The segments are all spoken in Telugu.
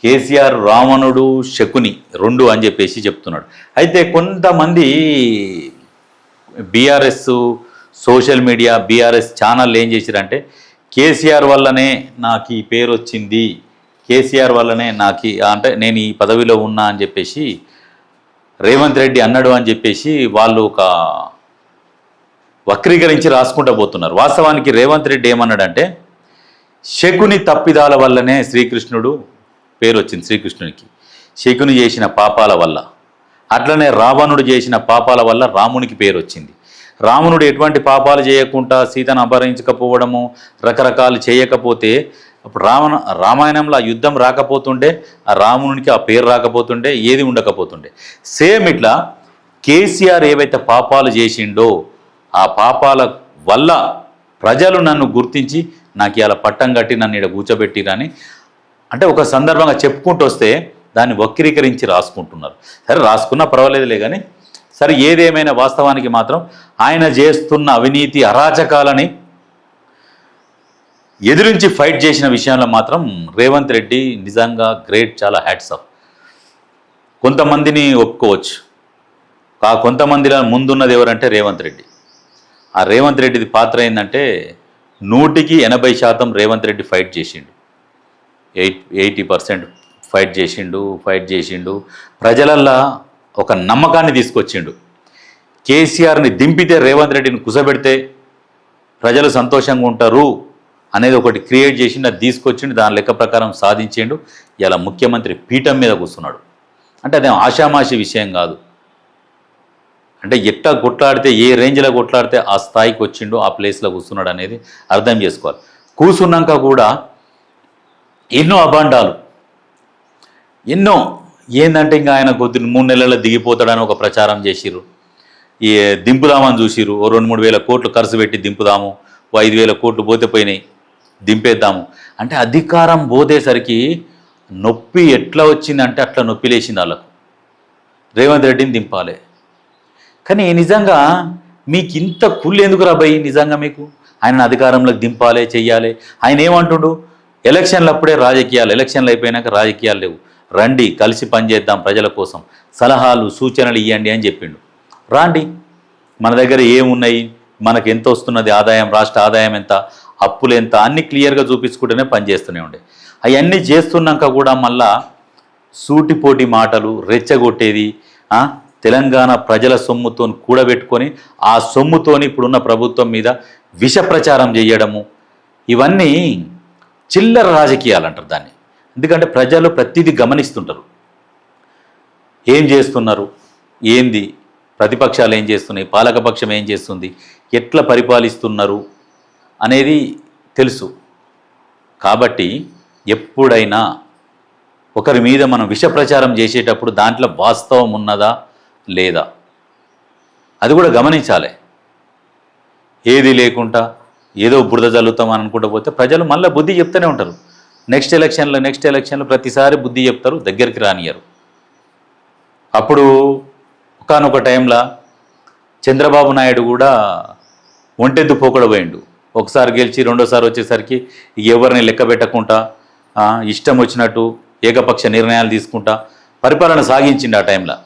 కేసీఆర్ రావణుడు శకుని రెండు అని చెప్పేసి చెప్తున్నాడు. అయితే కొంతమంది BRS social media BRS channel ఏం చేశారంటే కేసీఆర్ వల్లనే నాకు ఈ పేరు వచ్చింది, కేసీఆర్ వల్లనే నాకు అంటే నేను ఈ పదవిలో ఉన్నా అని చెప్పేసి రేవంత్ రెడ్డి అన్నాడు అని చెప్పేసి వాళ్ళు ఒక వక్రీకరించి రాసుకుంటూ పోతున్నారు. వాస్తవానికి రేవంత్ రెడ్డి ఏమన్నాడంటే శకుని తప్పిదాల వల్లనే శ్రీకృష్ణుడు పేరు వచ్చింది, శ్రీకృష్ణునికి శకుని చేసిన పాపాల వల్ల, అట్లనే రావణుడు చేసిన పాపాల వల్ల రామునికి పేరు వచ్చింది. రావణుడు ఎటువంటి పాపాలు చేయకుండా సీతను అపహరించకపోవడము రకరకాలు చేయకపోతే అప్పుడు రామాయణంలో ఆ యుద్ధం రాకపోతుండే, ఆ రావణునికి ఆ పేరు రాకపోతుండే, ఏది ఉండకపోతుండే. సేమ్ ఇట్లా కేసీఆర్ ఏవైతే పాపాలు చేసిండో ఆ పాపాల వల్ల ప్రజలు నన్ను గుర్తించి నాకు ఇలా పట్టం కట్టి నన్ను ఇక్కడ కూర్చోబెట్టిరని అంటే ఒక సందర్భంగా చెప్పుకుంటూ వస్తే దాన్ని వక్రీకరించి రాసుకుంటున్నారు. సరే రాసుకున్నా పర్వాలేదులే కానీ సరే ఏదేమైనా వాస్తవానికి మాత్రం ఆయన చేస్తున్న అవినీతి అరాచకాలని ఎదిరించి ఫైట్ చేసిన విషయంలో మాత్రం రేవంత్ రెడ్డి నిజంగా గ్రేట్, చాలా హ్యాట్స్ ఆఫ్. కొంతమందిని ఒప్పుకోవచ్చు, కొంతమందిలో ముందున్నది ఎవరంటే రేవంత్ రెడ్డి. ఆ రేవంత్ రెడ్డిది పాత్ర ఏంటంటే 100% రేవంత్ రెడ్డి ఫైట్ చేసిండు, 80% ఫైట్ చేసిండు. ప్రజలల్లో ఒక నమ్మకాన్ని తీసుకొచ్చిండు. కేసీఆర్ని దింపితే రేవంత్ రెడ్డిని కుసబెడితే ప్రజలు సంతోషంగా ఉంటారు అనేది ఒకటి క్రియేట్ చేసిండు, అది తీసుకొచ్చిండు, దాని లెక్క ప్రకారం సాధించిండు. ఇలా ముఖ్యమంత్రి పీఠం మీద కూర్చున్నాడు. అంటే అదేం ఆషామాషి విషయం కాదు. అంటే ఎట్లా కొట్లాడితే ఏ రేంజ్లో కొట్లాడితే ఆ స్థాయికి వచ్చిండో ఆ ప్లేస్లో కూర్చున్నాడు అనేది అర్థం చేసుకోవాలి. కూర్చున్నాక కూడా ఎన్నో అభాండాలు, ఎన్నో ఏంటంటే ఇంకా ఆయన కొద్ది 3 నెలల్లో దిగిపోతాడని ఒక ప్రచారం చేసిర్రు. ఈ దింపుదామని చూసిర్రు, ఓ 2-3 వేల కోట్లు ఖర్చు పెట్టి దింపుదాము, 5,000 కోట్లు పోతే పోయినాయి దింపేద్దాము అంటే అధికారం పోతేసరికి నొప్పి ఎట్లా వచ్చిందంటే అట్లా నొప్పి లేచింది వాళ్ళకు. రేవంత్ రెడ్డిని దింపాలి కానీ నిజంగా మీకు ఇంత కుళ్ళు ఎందుకు రాబోయి? నిజంగా మీకు ఆయనను అధికారంలోకి దింపాలి చెయ్యాలి. ఆయన ఏమంటుండు, ఎలక్షన్లు అప్పుడే రాజకీయాలు, ఎలక్షన్లు అయిపోయినాక రాజకీయాలు లేవు, రండి కలిసి పనిచేద్దాం, ప్రజల కోసం సలహాలు సూచనలు ఇవ్వండి అని చెప్పిండు. రాండి, మన దగ్గర ఏమున్నాయి, మనకు ఎంత వస్తున్నది ఆదాయం, రాష్ట్ర ఆదాయం ఎంత, అప్పులు ఎంత, అన్నీ క్లియర్గా చూపించుకుంటూనే పనిచేస్తూనే ఉండే. అవన్నీ చేస్తున్నాక కూడా మళ్ళా సూటిపోటి మాటలు, రెచ్చగొట్టేది, తెలంగాణ ప్రజల సొమ్ముతో కూడబెట్టుకొని ఆ సొమ్ముతోని ఇప్పుడున్న ప్రభుత్వం మీద విష ప్రచారం చేయడము, ఇవన్నీ చిల్లర రాజకీయాలు అంటారు దాన్ని. ఎందుకంటే ప్రజలు ప్రతిదీ గమనిస్తుంటారు, ఏం చేస్తున్నారు, ఏంది, ప్రతిపక్షాలు ఏం చేస్తున్నాయి, పాలకపక్షం ఏం చేస్తుంది, ఎట్లా పరిపాలిస్తున్నారు అనేది తెలుసు. కాబట్టి ఎప్పుడైనా ఒకరి మీద మనం విష ప్రచారం చేసేటప్పుడు దాంట్లో వాస్తవం ఉన్నదా లేదా అది కూడా గమనించాలి. ఏది లేకుండా ఏదో బురద జల్లుతాం అని అనుకుంటూ పోతే ప్రజలు మళ్ళీ బుద్ధి చెప్తూనే ఉంటారు. నెక్స్ట్ ఎలక్షన్లో ప్రతిసారి బుద్ధి చెప్తారు, దగ్గరికి రానియరు. అప్పుడు ఒకానొక టైంలో చంద్రబాబు నాయుడు కూడా ఒంటెద్దు పోకడపోయిండు. ఒకసారి గెలిచి రెండోసారి వచ్చేసరికి ఎవరిని లెక్క పెట్టకుండా ఇష్టం వచ్చినట్టు ఏకపక్ష నిర్ణయాలు తీసుకుంటా పరిపాలన సాగించిండు. ఆ టైంలో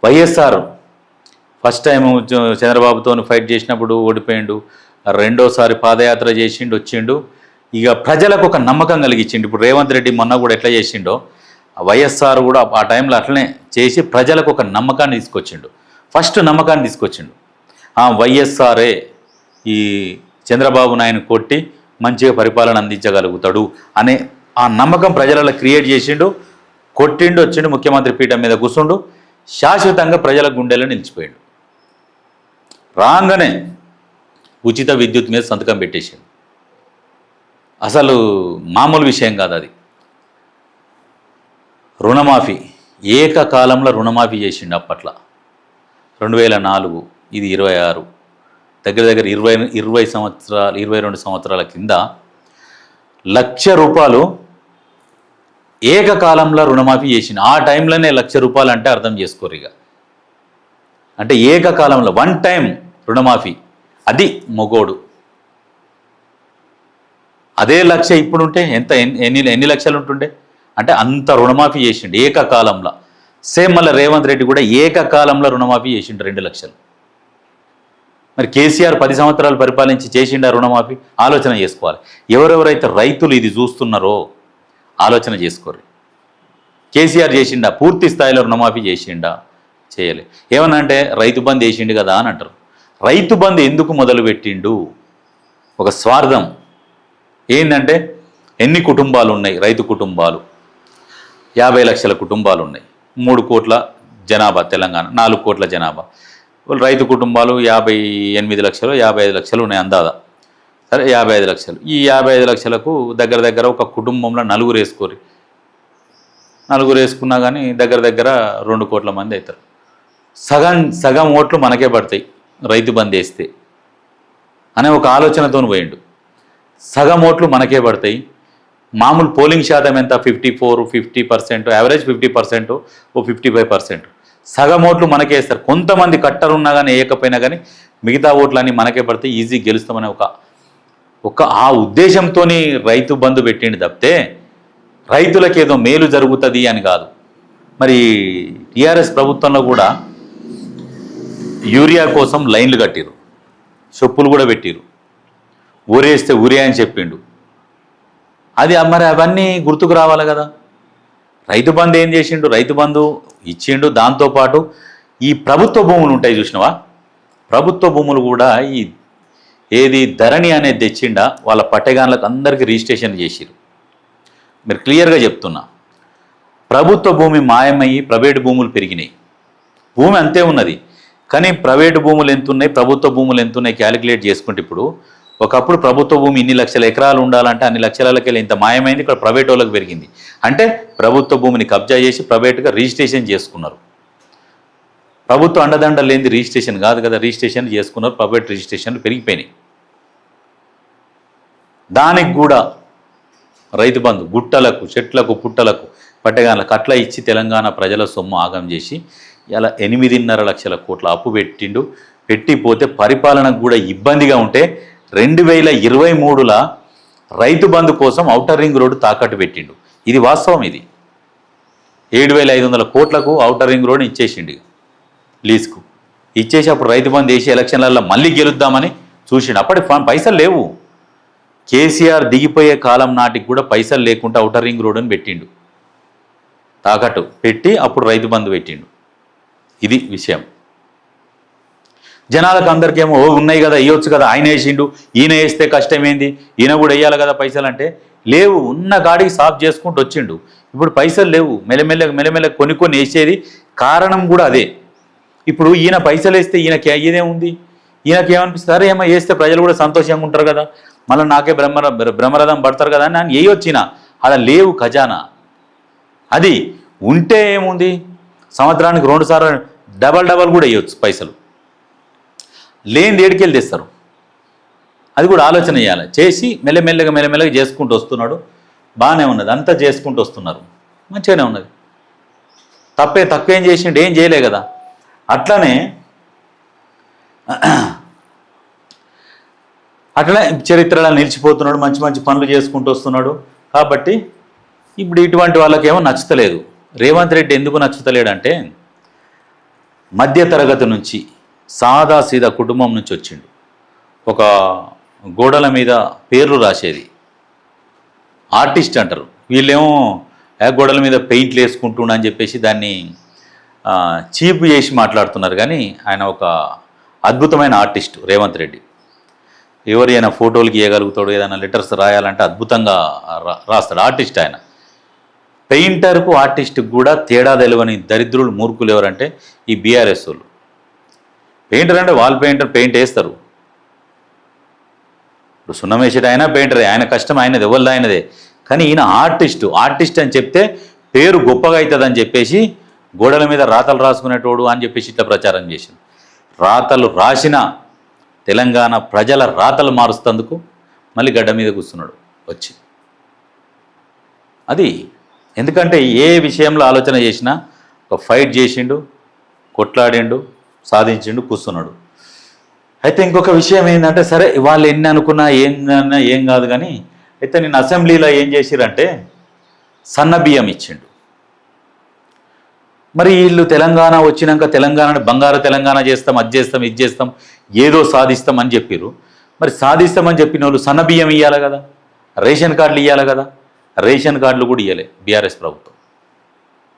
వైఎస్ఆర్ ఫస్ట్ టైం చంద్రబాబుతో ఫైట్ చేసినప్పుడు ఓడిపోయిండు, రెండోసారి పాదయాత్ర చేసిండు, వచ్చిండు. ఇక ప్రజలకు ఒక నమ్మకం కలిగించిండు. ఇప్పుడు రేవంత్ రెడ్డి మొన్న కూడా ఎట్లా చేసిండో వైఎస్ఆర్ కూడా ఆ టైంలో అట్లనే చేసి ప్రజలకు ఒక నమ్మకాన్ని తీసుకొచ్చిండు. ఫస్ట్ నమ్మకాన్ని తీసుకొచ్చిండు, వైఎస్ఆరే ఈ చంద్రబాబు నాయుడు కొట్టి మంచిగా పరిపాలన అందించగలుగుతాడు అనే ఆ నమ్మకం ప్రజలలో క్రియేట్ చేసిండు. కొట్టిండు, వచ్చిండు, ముఖ్యమంత్రి పీఠం మీద కూర్చుండు, శాశ్వతంగా ప్రజల గుండెలో నిలిచిపోయాడు. రాగానే ఉచిత విద్యుత్ మీద సంతకం పెట్టేసిండు. అసలు మామూలు విషయం కాదు అది. రుణమాఫీ ఏకకాలంలో రుణమాఫీ చేసిండు. అప్పట్లో 2004, ఇది 26, దగ్గర 22 సంవత్సరాల కింద 1,00,000 రూపాయలు ఏకకాలంలో రుణమాఫీ చేసిండు. ఆ టైంలోనే 1,00,000 రూపాయలు అంటే అర్థం చేసుకోరు ఇక. అంటే ఏకకాలంలో 1 టైం రుణమాఫీ, అది మొగోడు. అదే 1,00,000 ఇప్పుడు ఉంటే ఎంత, ఎన్ని లక్షలు ఉంటుండే? అంటే అంత రుణమాఫీ చేసిండు ఏకకాలంలో. సేమ్ మళ్ళీ రేవంత్ రెడ్డి కూడా ఏకకాలంలో రుణమాఫీ చేసిండు 2 లక్షలు. మరి కేసీఆర్ 10 సంవత్సరాలు పరిపాలించి చేసిండా రుణమాఫీ? ఆలోచన చేసుకోవాలి. ఎవరెవరైతే రైతులు ఇది చూస్తున్నారో ఆలోచన చేసుకోరు. కేసీఆర్ చేసిండా? పూర్తి స్థాయిలో రుణమాఫీ చేసిండా? చేయలే. ఏమన్నా అంటే రైతు బంధు వేసిండు కదా అని అంటారు. రైతు బంధు ఎందుకు మొదలుపెట్టిండు? ఒక స్వార్థం. ఏంటంటే ఎన్ని కుటుంబాలు ఉన్నాయి? రైతు కుటుంబాలు 50 లక్షల కుటుంబాలు ఉన్నాయి. 3 కోట్ల జనాభా తెలంగాణ, 4 కోట్ల జనాభా. రైతు కుటుంబాలు 58 లక్షలు 55 లక్షలు ఉన్నాయి అందాదా. సరే 55 లక్షలు. ఈ 55 లక్షలకు దగ్గర దగ్గర ఒక కుటుంబంలో 4 వేసుకోరు. 4 వేసుకున్నా కానీ దగ్గర దగ్గర 2 కోట్ల మంది అవుతారు. సగం ఓట్లు మనకే పడతాయి రైతు బంద్ వేస్తే అనే ఒక ఆలోచనతో పోయిండు. సగం ఓట్లు మనకే పడతాయి. మామూలు పోలింగ్ శాతం ఎంత? 50% యావరేజ్ 50%, ఓ 55%. సగం ఓట్లు మనకే వేస్తారు. కొంతమంది కట్టరు ఉన్నా కానీ వేయకపోయినా కానీ మిగతా ఓట్లన్నీ మనకే పడతాయి, ఈజీ గెలుస్తామనే ఒక ఆ ఉద్దేశంతో రైతు బంధు పెట్టిండు తప్పితే రైతులకు ఏదో మేలు జరుగుతుంది అని కాదు. మరి టీఆర్ఎస్ ప్రభుత్వంలో కూడా యూరియా కోసం లైన్లు కట్టిరు, చెప్పులు కూడా పెట్టిరు. ఊరేస్తే ఊరే అని చెప్పిండు. అది మరి అవన్నీ గుర్తుకు రావాలి కదా. రైతు బంధు ఏం చేసిండు? రైతు బంధు ఇచ్చిండు. దాంతోపాటు ఈ ప్రభుత్వ భూములు ఉంటాయి చూసినవా, ప్రభుత్వ భూములు కూడా ఏది ధరణి అనేది తెచ్చిండా, వాళ్ళ పట్టెగాన్లకు అందరికీ రిజిస్ట్రేషన్ చేసిరు. మీరు క్లియర్గా చెప్తున్నా, ప్రభుత్వ భూమి మాయమయ్యి ప్రైవేటు భూములు పెరిగినాయి. భూమి అంతే ఉన్నది కానీ ప్రైవేటు భూములు ఎంత ఉన్నాయి, ప్రభుత్వ భూములు ఎంత ఉన్నాయి క్యాలిక్యులేట్ చేసుకుంటే ఇప్పుడు ఒకప్పుడు ప్రభుత్వ భూమి ఇన్ని లక్షల ఎకరాలు ఉండాలంటే అన్ని లక్షలకి వెళ్ళి ఇంత మాయమైంది. ఇక్కడ ప్రైవేట్ వాళ్ళకి పెరిగింది. అంటే ప్రభుత్వ భూమిని కబ్జా చేసి ప్రైవేట్గా రిజిస్ట్రేషన్ చేసుకున్నారు. ప్రభుత్వ అండదండ లేనిది రిజిస్ట్రేషన్ కాదు కదా, రిజిస్ట్రేషన్ చేసుకున్నారు. ప్రైవేట్ రిజిస్ట్రేషన్లు పెరిగిపోయినాయి. దానికి కూడా రైతు బంధు గుట్టలకు, చెట్లకు, పుట్టలకు, పట్టెగాన్లకు అట్లా ఇచ్చి తెలంగాణ ప్రజల సొమ్ము ఆగం చేసి ఇలా 8.5 లక్షల కోట్ల అప్పు పెట్టిండు. పెట్టిపోతే పరిపాలనకు కూడా ఇబ్బందిగా ఉంటే 2023లో రైతు బంధు కోసం ఔటర్ రింగ్ రోడ్డు తాకట్టు పెట్టిండు. ఇది వాస్తవం. ఇది 7,500 కోట్లకు ఔటర్ రింగ్ రోడ్డు ఇచ్చేసిండు లీజ్కు. ఇచ్చేసి అప్పుడు రైతు బంధు వేసి ఎలక్షన్లలో మళ్ళీ గెలుద్దామని చూసిండు. అప్పటి పైసలు లేవు. కేసీఆర్ దిగిపోయే కాలం నాటికి కూడా పైసలు లేకుండా ఔటర్ రింగ్ రోడ్డుని పెట్టిండు, తాకట్టు పెట్టి అప్పుడు రైతు బంధు పెట్టిండు. ఇది విషయం. జనాలకు అందరికేమో ఉన్నాయి కదా, వేయొచ్చు కదా, ఆయన వేసిండు, ఈయన వేస్తే కష్టమేంది, ఈయన కూడా వేయాలి కదా పైసలు అంటే లేవు. ఉన్న గాడికి సాఫ్ చేసుకుంటూ వచ్చిండు. ఇప్పుడు పైసలు లేవు. మెల్లమెల్ల కొన్ని వేసేది కారణం కూడా అదే. ఇప్పుడు ఈయన పైసలు వేస్తే ఈయనకి అయ్యేదేముంది? ఈయనకి ఏమనిపిస్తుంది? అరే ఏమో వేస్తే ప్రజలు కూడా సంతోషంగా ఉంటారు కదా, మళ్ళీ నాకే బ్రహ్మరథం పడతారు కదా అని నేను వేయొచ్చిన. అలా లేవు ఖజానా. అది ఉంటే ఏముంది, సంవత్సరానికి 2 సార్లు డబల్ కూడా వేయొచ్చు పైసలు. లేని ఏడికెళ్ళి తెస్తారు. అది కూడా ఆలోచన చేయాలి. చేసి మెల్లమెల్లగా చేసుకుంటూ వస్తున్నాడు. బాగానే ఉన్నది, అంతా చేసుకుంటూ వస్తున్నారు, మంచిగానే ఉన్నది. తప్పేం చేసిండు? ఏం చేయలే కదా. అట్లనే చరిత్రలో నిలిచిపోతున్నాడు, మంచి పనులు చేసుకుంటూ వస్తున్నాడు. కాబట్టి ఇప్పుడు ఇటువంటి వాళ్ళకేమో నచ్చుతలేదు. రేవంత్ రెడ్డి ఎందుకు నచ్చుతలేడంటే మధ్యతరగతి నుంచి, సాదాసీదా కుటుంబం నుంచి వచ్చిండు. ఒక గోడల మీద పేర్లు రాసేది ఆర్టిస్ట్ అంటారు. వీళ్ళేమో గోడల మీద పెయింట్లు వేసుకుంటుండ అని చెప్పేసి దాన్ని చీప్ చేసి మాట్లాడుతున్నారు. కానీ ఆయన ఒక అద్భుతమైన ఆర్టిస్ట్ రేవంత్ రెడ్డి. ఎవరైనా ఫోటోలు గీయగలుగుతాడు, ఏదైనా లెటర్స్ రాయాలంటే అద్భుతంగా రాస్తాడు. ఆర్టిస్ట్ ఆయన. పెయింటర్కు ఆర్టిస్ట్కి కూడా తేడా తెలియని దరిద్రులు, మూర్ఖులు ఎవరంటే ఈ బీఆర్ఎస్ వాళ్ళు. పెయింటర్ అంటే వాల్ పెయింటర్, పెయింట్ వేస్తారు. ఇప్పుడు సున్నం వేసేట ఆయన పెయింటరే, ఆయన కష్టం ఆయనది, ఎవరిది ఆయనదే. కానీ ఈయన ఆర్టిస్ట్ అని చెప్తే పేరు గొప్పగా అవుతుందని చెప్పేసి గోడల మీద రాతలు రాసుకునేటోడు అని చెప్పేసి ఇట్లా ప్రచారం చేసింది. రాతలు రాసిన తెలంగాణ ప్రజల రాతలు మారుస్తందుకు మళ్ళీ గడ్డ మీద కూర్చున్నాడు వచ్చి. అది ఎందుకంటే ఏ విషయంలో ఆలోచన చేసినా ఒక ఫైట్ చేసిండు, కొట్లాడిండు, సాధించిండు, కూర్చున్నాడు. అయితే ఇంకొక విషయం ఏంటంటే, సరే వాళ్ళు ఎన్ని అనుకున్నా ఏం కాదు. కానీ అయితే నేను అసెంబ్లీలో ఏం చేసిరంటే సన్న బియ్యం ఇచ్చిండు. మరి వీళ్ళు తెలంగాణ వచ్చినాక తెలంగాణని బంగారు తెలంగాణ చేస్తాం, అది చేస్తాం, ఇది చేస్తాం, ఏదో సాధిస్తామని చెప్పారు. మరి సాధిస్తామని చెప్పిన వాళ్ళు సన్న బియ్యం ఇవ్వాలి కదా, రేషన్ కార్డులు ఇవ్వాలి కదా. రేషన్ కార్డులు కూడా ఇవ్వలే బీఆర్ఎస్ ప్రభుత్వం.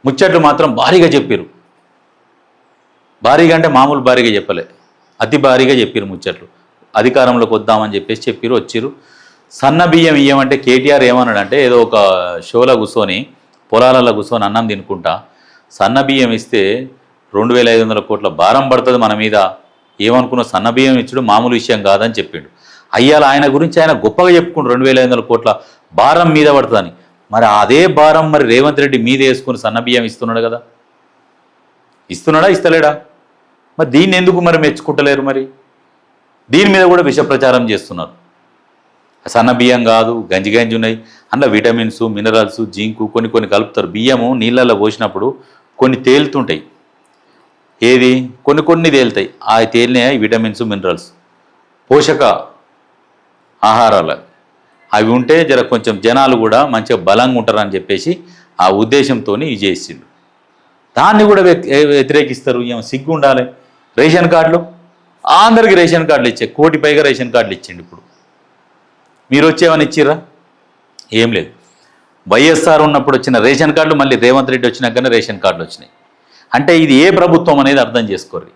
ముచ్చట్లు మాత్రం భారీగా చెప్పారు. భారీగా అంటే మామూలు భారీగా చెప్పలే, అతి భారీగా చెప్పారు ముచ్చట్లు. అధికారంలోకి వద్దామని చెప్పేసి చెప్పారు, వచ్చిరు. సన్న బియ్యం ఇయ్యమంటే కేటీఆర్ ఏమన్నాడంటే ఏదో ఒక షోలో కూర్చొని పొలాలలో కూర్చొని అన్నం తినుకుంటా సన్న బియ్యం ఇస్తే 2500 కోట్ల భారం పడుతుంది మన మీద, ఏమనుకున్న సన్న బియ్యం ఇచ్చడం మామూలు విషయం కాదని చెప్పిండు. అయ్యాల ఆయన గురించి ఆయన గొప్పగా చెప్పుకుంటు 2500 కోట్ల భారం మీద పడుతుందని. మరి అదే భారం మరి రేవంత్ రెడ్డి మీద వేసుకుని సన్న బియ్యం ఇస్తున్నాడు కదా, ఇస్తున్నాడా ఇస్తలేడా? మరి దీన్ని ఎందుకు మరి మెచ్చుకుంటలేరు? మరి దీని మీద కూడా విష ప్రచారం చేస్తున్నారు. సన్న బియ్యం కాదు, గంజి గంజి ఉన్నాయి, అందులో విటమిన్స్, మినరల్స్, జింకు కొన్ని కలుపుతారు. బియ్యము నీళ్ళల్లో పోసినప్పుడు కొన్ని తేలుతుంటాయి, ఏది కొన్ని తేలుతాయి. ఆ తేలినే విటమిన్స్, మినరల్స్, పోషక ఆహారాలు అవి ఉంటే జర కొంచెం జనాలు కూడా మంచిగా బలంగా ఉంటారని చెప్పేసి ఆ ఉద్దేశంతో ఇవి చేసిండు. దాన్ని కూడా వ్యతిరేకిస్తారు. ఏమో సిగ్గు ఉండాలి. రేషన్ కార్డులు అందరికీ రేషన్ కార్డులు ఇచ్చే, 1 కోటి పైగా రేషన్ కార్డులు ఇచ్చిండు. ఇప్పుడు మీరు వచ్చేమని ఇచ్చిర్రా? ఏం లేదు. వైఎస్ఆర్ ఉన్నప్పుడు వచ్చిన రేషన్ కార్డులు మళ్ళీ రేవంత్ రెడ్డి వచ్చినాకనే రేషన్ కార్డులు వచ్చినాయి. అంటే ఇది ఏ ప్రభుత్వం అనేది అర్థం చేసుకోర్రి.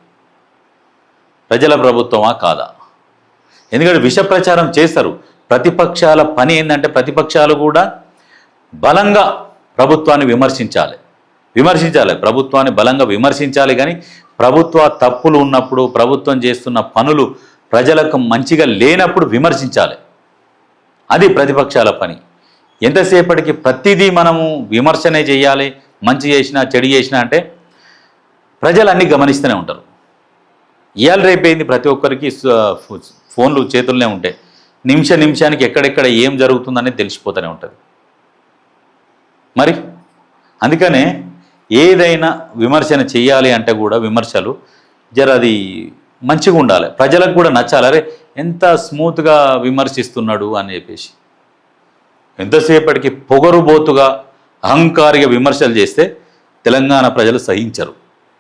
ప్రజల ప్రభుత్వమా కాదా? ఎందుకంటే విష ప్రచారం చేస్తారు. ప్రతిపక్షాల పని ఏంటంటే ప్రతిపక్షాలు కూడా బలంగా ప్రభుత్వాన్ని విమర్శించాలి, ప్రభుత్వాన్ని బలంగా విమర్శించాలి. కానీ ప్రభుత్వ తప్పులు ఉన్నప్పుడు, ప్రభుత్వం చేస్తున్న పనులు ప్రజలకు మంచిగా లేనప్పుడు విమర్శించాలి. అది ప్రతిపక్షాల పని. ఎంతసేపటికి ప్రతిదీ మనము విమర్శనే చేయాలి, మంచి చేసినా చెడు చేసినా అంటే ప్రజలు అన్నీ గమనిస్తూనే ఉంటారు. ఇవాళ రేపైంది ప్రతి ఒక్కరికి ఫోన్లు చేతుల్లోనే ఉంటాయి. నిమిషానికి ఎక్కడెక్కడ ఏం జరుగుతుందనేది తెలిసిపోతూనే ఉంటుంది. మరి అందుకనే ఏదైనా విమర్శన చేయాలి అంటే కూడా విమర్శలు జర అది మంచిగా ఉండాలి, ప్రజలకు కూడా నచ్చాలి. అరే ఎంత స్మూత్గా విమర్శిస్తున్నాడు అని చెప్పేసి. ఎంతసేపటికి పొగరుబోతుగా అహంకారిగా విమర్శలు చేస్తే తెలంగాణ ప్రజలు సహించరు.